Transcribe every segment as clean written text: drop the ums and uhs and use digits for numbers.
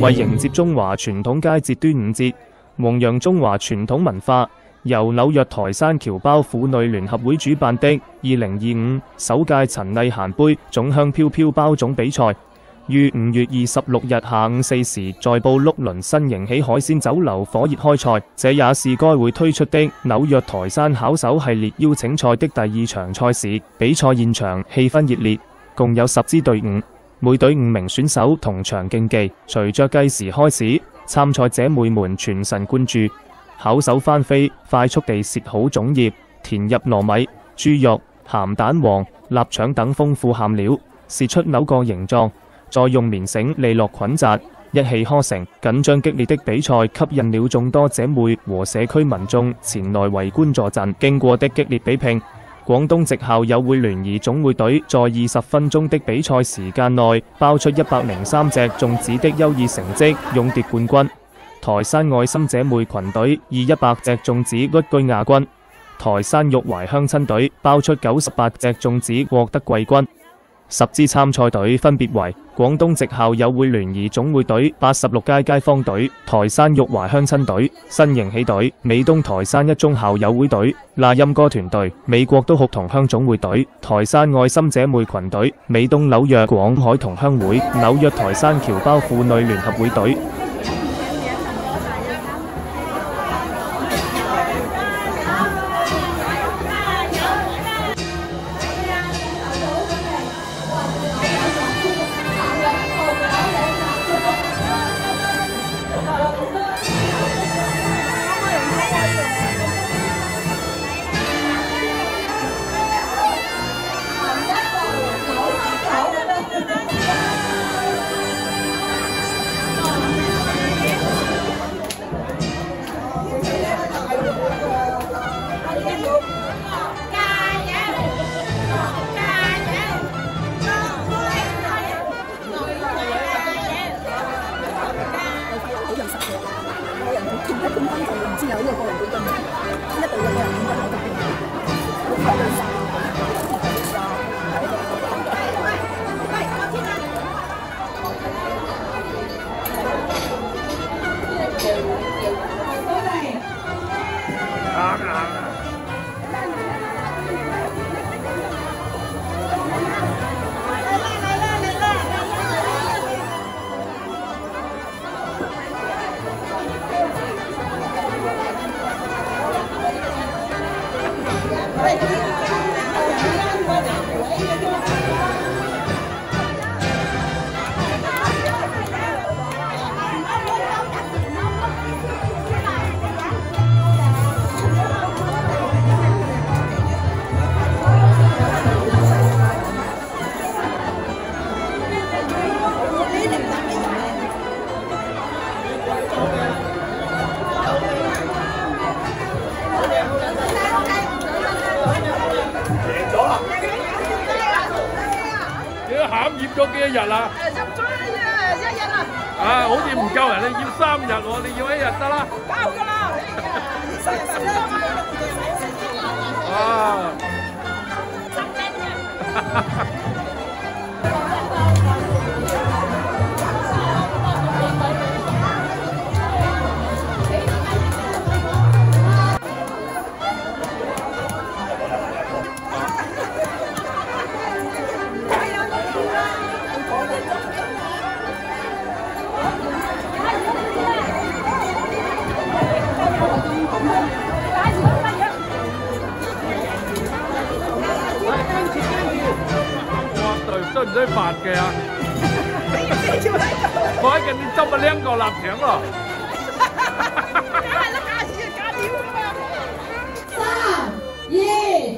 為迎接中華傳統佳節端午節，弘揚中華傳統文化，由紐約台山僑胞婦女聯合會主辦的2025首屆陳麗嫻杯粽香飄飄包粽比賽，於5月26日下午4時在布碌倫新營喜海鮮酒樓火熱開賽。這也是該會推出的紐約台山巧手系列邀請賽的第2場賽事。比賽現場氣氛熱烈，共有10支隊伍，每隊5名選手同場競技。隨着計時開始，參賽者妹們全神貫注，巧手翻飛，快速地切好粽葉，填入糯米、豬肉、鹹蛋黃、臘腸等豐富餡料，試出扭個形狀，再用棉繩利落捆紮，一氣呵成。緊張激烈的比賽吸引了眾多姐妹和社區民眾前來圍觀助陣。經過的激烈比拼，廣東籍校友會聯誼總會隊在20分鐘的比賽時間內包出103隻粽子的優異成績，勇奪冠軍。台山愛心姐妹群隊以100隻粽子屈居亞軍，台山玉懷鄉親隊包出98隻粽子獲得季軍。10支參賽隊分別為廣東籍校友會聯誼總會隊、86街街坊隊、台山玉懷鄉親隊、新營喜隊、美東台山一中校友會隊、那音歌團隊、美國都學同鄉總會隊、台山愛心姐妹群隊、美東紐約廣海同鄉會、紐約台山僑胞婦女聯合會隊。餡醃咗幾多日啦？醃咗1日啦。啊，好似唔夠人，你要3日喎，你要1日得啦。夠㗎啦，3日啊！需唔需要發嘅啊？我喺近啲執啊2個臘腸咯。梗係啦，加錢加料㗎嘛。3、2、1。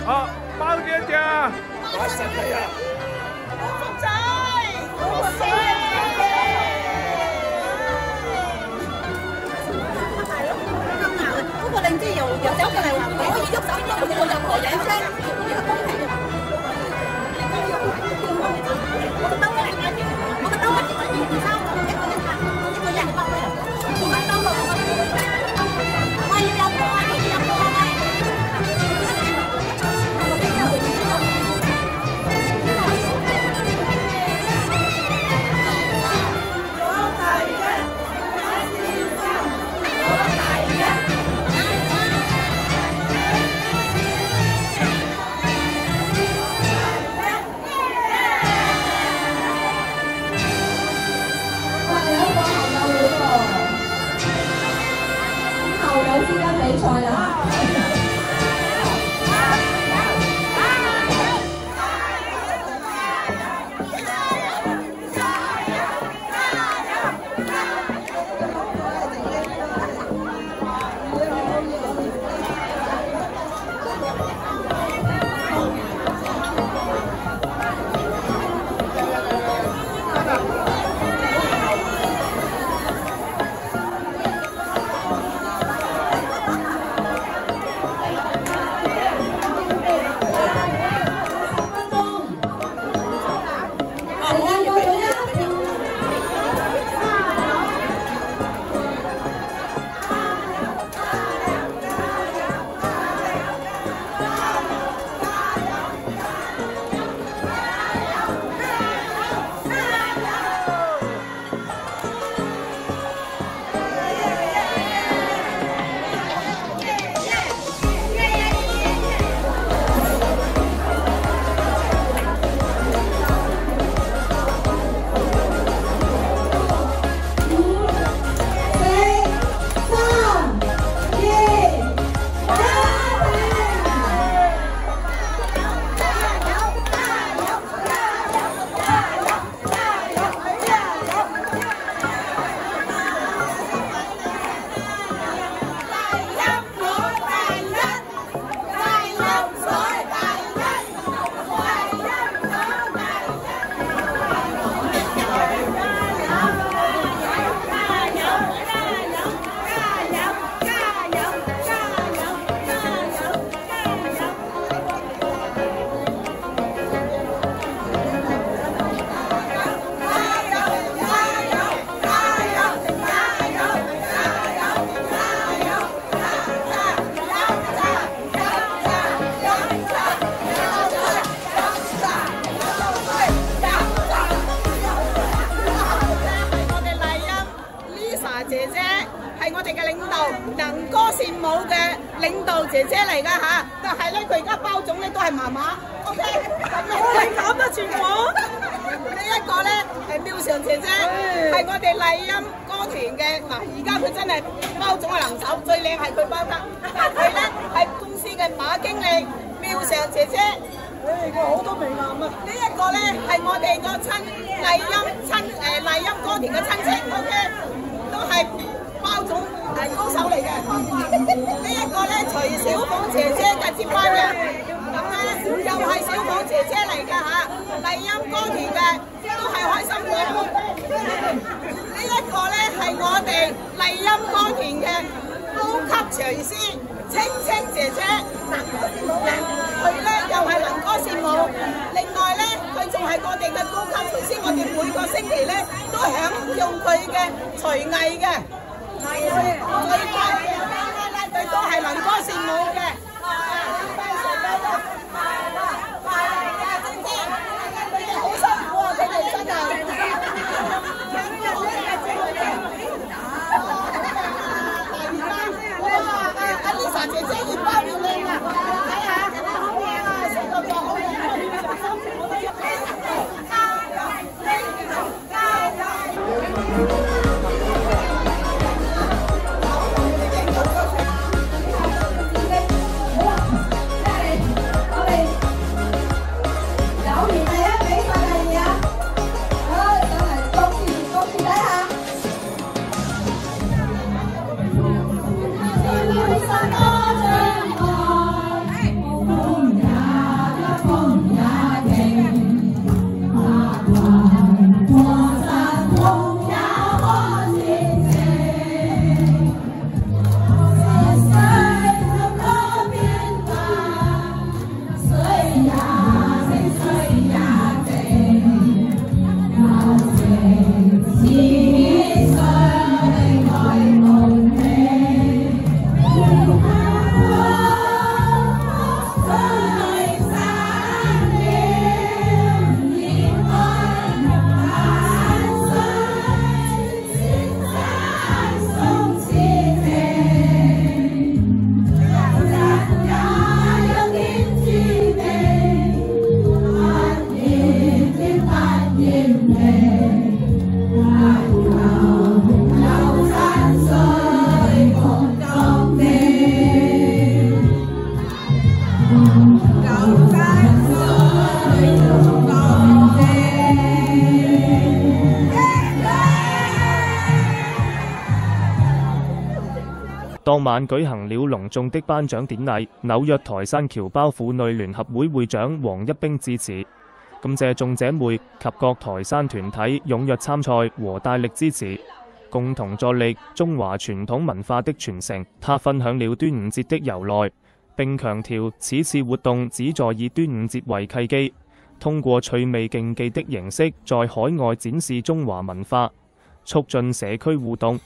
啊，包幾多隻啊？80隻啊！好複雜。又走過嚟話唔可以喐手喐腳做任何嘢啫，呢個公平嘅。我嘅兜咧係2.3個，一個人係8個人，唔係兜落去。我要入波啊！我要入波啊！比賽啦！姐姐係我哋嘅領導，能歌善舞嘅領導姐姐嚟㗎嚇，但係咧佢而家包種咧都係麻麻 ，OK， 好靈感啊全部。呢一個咧係妙常姐姐，係我哋麗音歌團嘅嗱，而家佢真係包種嘅能手，最靚係佢包得，佢咧係公司嘅馬經理妙常姐姐。佢好多名男啊！呢一個咧係我哋個麗音歌團嘅親戚 ，OK。都係包種高手嚟嘅，呢一個咧徐小鳳姐姐嘅接班人，咁咧又係小鳳姐姐嚟㗎嚇，麗音歌團嘅都係開心嘅。呢一個咧係我哋麗音歌團嘅高級廚師青青姐姐，佢咧又係能歌善舞，另外咧佢仲係我哋嘅高級廚師，我哋每個星期咧都享用佢嘅廚藝嘅，佢都係能歌善舞嘅。好辛苦啊！佢哋真係。阿 Lisa 姐姐熱包要靚啊！睇下，好靚啊！成個角好靚。當晚舉行了隆重的頒獎典禮，紐約台山僑胞婦女聯合會會長黃一冰致辭，感謝眾姐妹及各台山團體踴躍參賽和大力支持，共同助力中華傳統文化的傳承。他分享了端午節的由來，並強調此次活動旨在以端午節為契機，通過趣味競技的形式在海外展示中華文化，促進社區互動，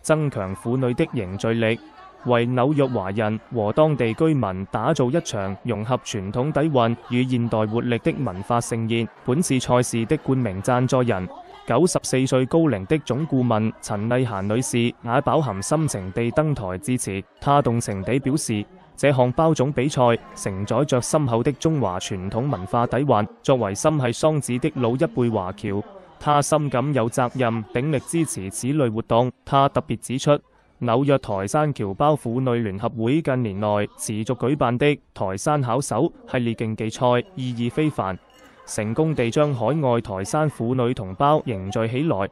增強婦女的凝聚力，為紐約華人和當地居民打造一場融合傳統底蘊與現代活力的文化盛宴。本次賽事的冠名贊助人94歲高齡的總顧問陳麗嫻女士也飽含深情地登台致辭。她動情地表示，這項包種比賽承載着深厚的中華傳統文化底蘊，作為心繫桑梓的老一輩華僑，他深感有責任鼎力支持此類活動。他特別指出，紐約台山僑胞婦女聯合會近年來持續舉辦的台山巧手系列競技賽意義非凡，成功地將海外台山婦女同胞凝聚起來，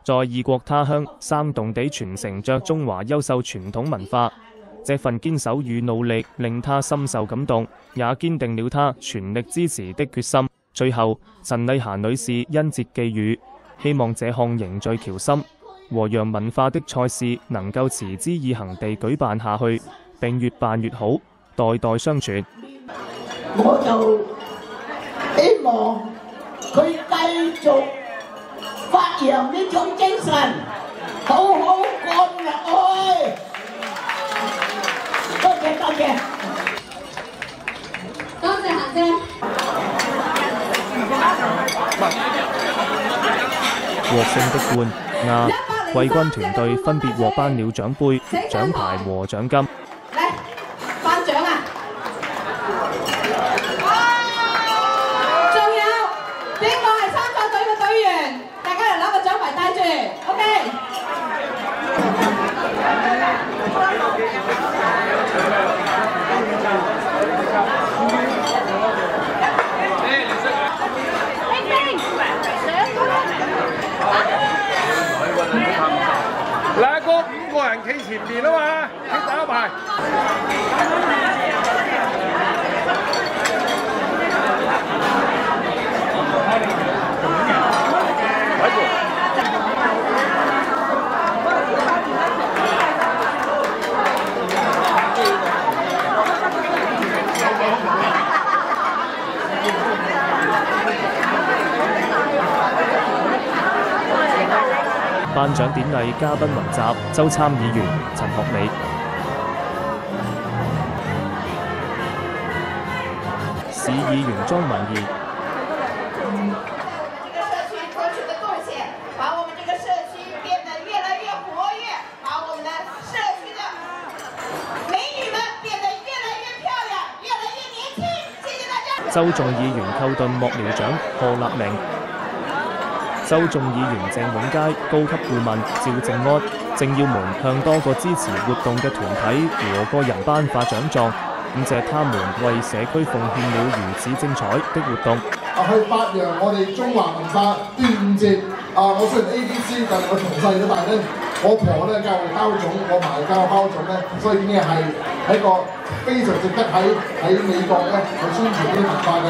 在異國他鄉生動地傳承着中華優秀傳統文化。這份堅守與努力令他深受感動，也堅定了他全力支持的決心。最後，陳麗嫻女士因節寄語，希望這項凝聚僑心和揚文化的賽事能夠持之以恆地舉辦下去，並越辦越好，代代相傳。我就希望佢繼續發揚呢種精神，好好幹落去。多謝多謝，多謝嫻姐。獲勝的冠、亞、季軍團隊分別獲頒了獎杯、獎牌和獎金。嚟頒獎啊！仲有邊個係參賽隊嘅隊員？大家嚟攞個獎牌帶住 ，OK。嗱，嗰5個人企前面啊嘛，企第一排。頒獎典禮嘉賓雲集，州參議員陳學美、市議員莊文儀、州眾議員寇頓幕僚長賀立明、州眾議員鄭永佳、高級顧問趙正安、政要們向多個支持活動嘅團體和個人頒發獎狀，感謝他們為社區奉獻了如此精彩的活動。去發揚我哋中華文化端午節。我雖然 ABC， 但係我從細到大咧，我婆咧教我包種，我嫲教我包種咧，所以已經係一個非常值得喺美國咧去宣傳呢啲文化嘅。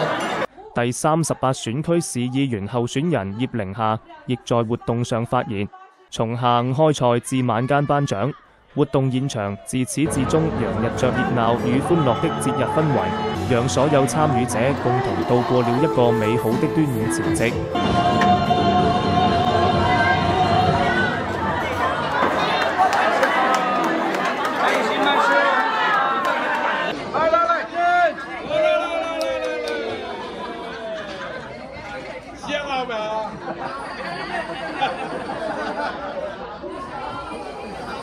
第38選區市議員候選人葉寧夏亦在活動上發言，從下午開賽至晚間頒獎，活動現場自始至終洋溢着熱鬧與歡樂的節日氛圍，讓所有參與者共同度過了一個美好的端午前夕。